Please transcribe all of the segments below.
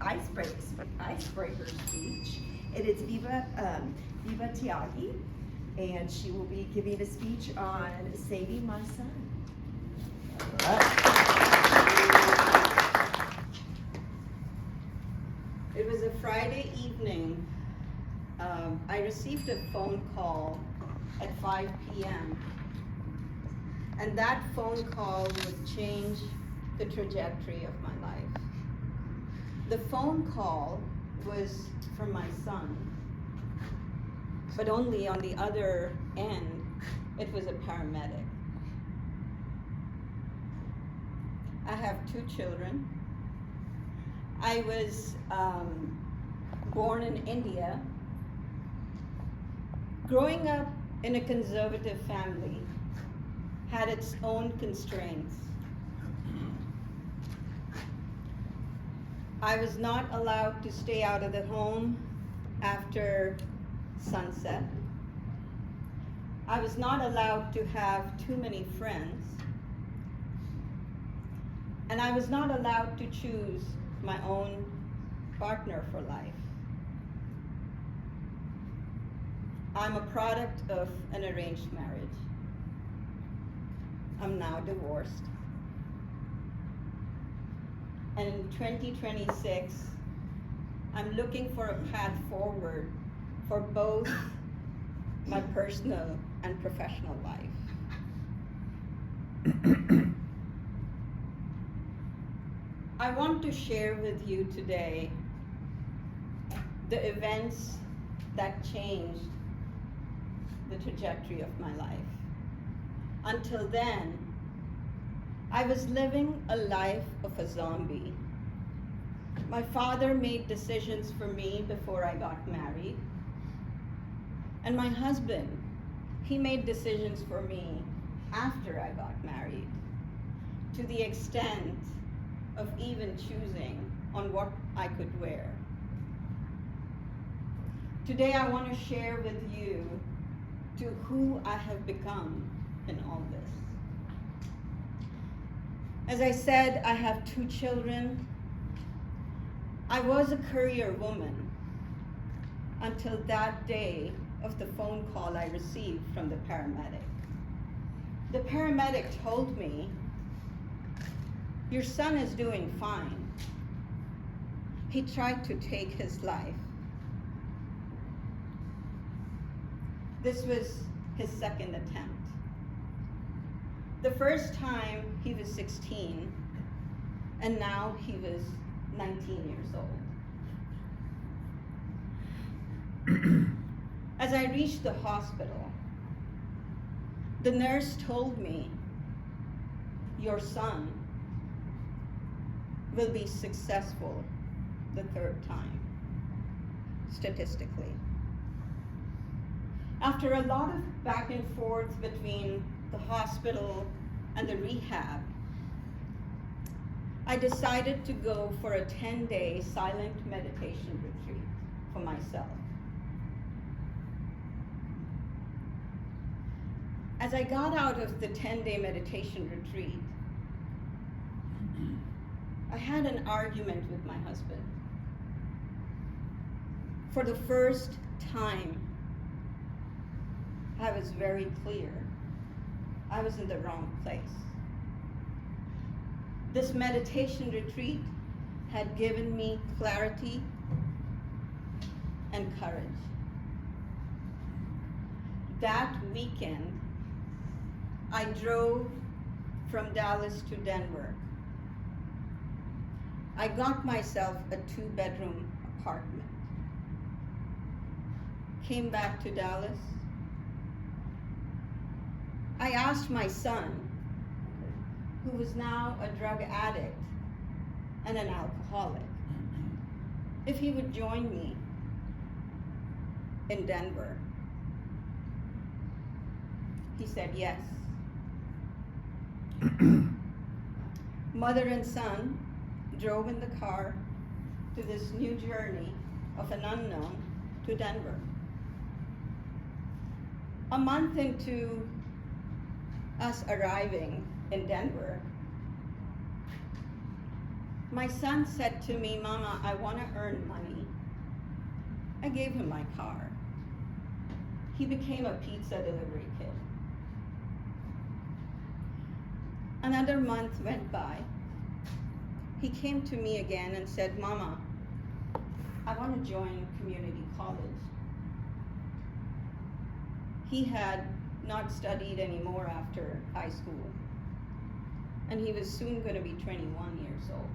icebreaker speech. It is Viva Tiagi, and she will be giving a speech on saving my son. It was a Friday evening. I received a phone call at 5 p.m. and that phone call would change the trajectory of my life. The phone call was from my son, but only on the other end, it was a paramedic. I have 2 children. I was born in India. Growing up in a conservative family had its own constraints. I was not allowed to stay out of the home after sunset. I was not allowed to have too many friends. And I was not allowed to choose my own partner for life. I'm a product of an arranged marriage. I'm now divorced. And in 2026, I'm looking for a path forward for both my personal and professional life. I want to share with you today the events that changed the trajectory of my life. Until then, I was living a life of a zombie. My father made decisions for me before I got married. And my husband, he made decisions for me after I got married, to the extent of even choosing on what I could wear. Today I want to share with you to who I have become in all this. As I said, I have 2 children. I was a career woman until that day of the phone call I received from the paramedic. The paramedic told me, "Your son is doing fine. He tried to take his life." This was his second attempt. The first time he was 16, and now he was 19 years old. As I reached the hospital, the nurse told me, "Your son will be successful the 3rd time, statistically." After a lot of back and forth between the hospital and the rehab, I decided to go for a 10-day silent meditation retreat for myself. As I got out of the 10-day meditation retreat, I had an argument with my husband. For the first time, I was very clear. I was in the wrong place. This meditation retreat had given me clarity and courage. That weekend, I drove from Dallas to Denver. I got myself a 2-bedroom apartment. Came back to Dallas. I asked my son, who was now a drug addict and an alcoholic, if he would join me in Denver. He said yes. Mother and son drove in the car to this new journey of an unknown to Denver. A month into us arriving in Denver, My son said to me, Mama, I want to earn money. I gave him my car. He became a pizza delivery kid. Another month went by. He came to me again and said, Mama, I want to join community college. He had not studied anymore after high school, and he was soon going to be 21 years old.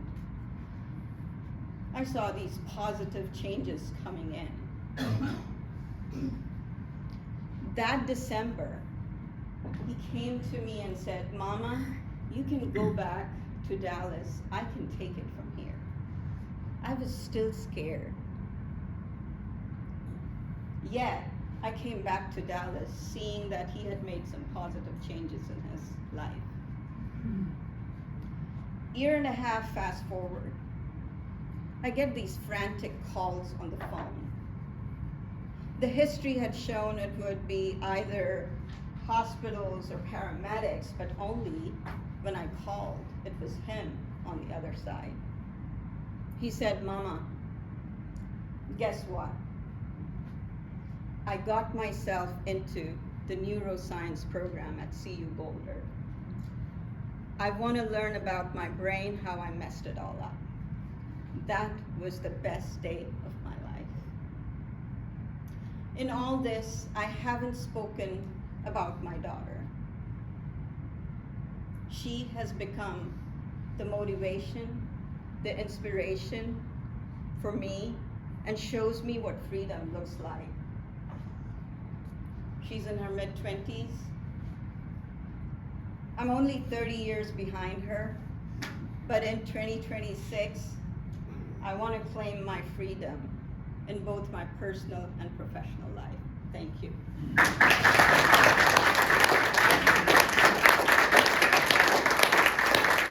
I saw these positive changes coming in. That December, he came to me and said, Mama, you can go back to Dallas. I can take it from here. I was still scared. Yet, I came back to Dallas seeing that he had made some positive changes in his life. Year and a half fast forward, I get these frantic calls on the phone. The history had shown it would be either hospitals or paramedics, but only when I called, it was him on the other side. He said, Mama, guess what? I got myself into the neuroscience program at CU Boulder. I want to learn about my brain, how I messed it all up. That was the best day of my life. In all this, I haven't spoken about my daughter. She has become the motivation, the inspiration for me, and shows me what freedom looks like. She's in her mid-20s. I'm only 30 years behind her, but in 2026, I want to claim my freedom in both my personal and professional life. Thank you.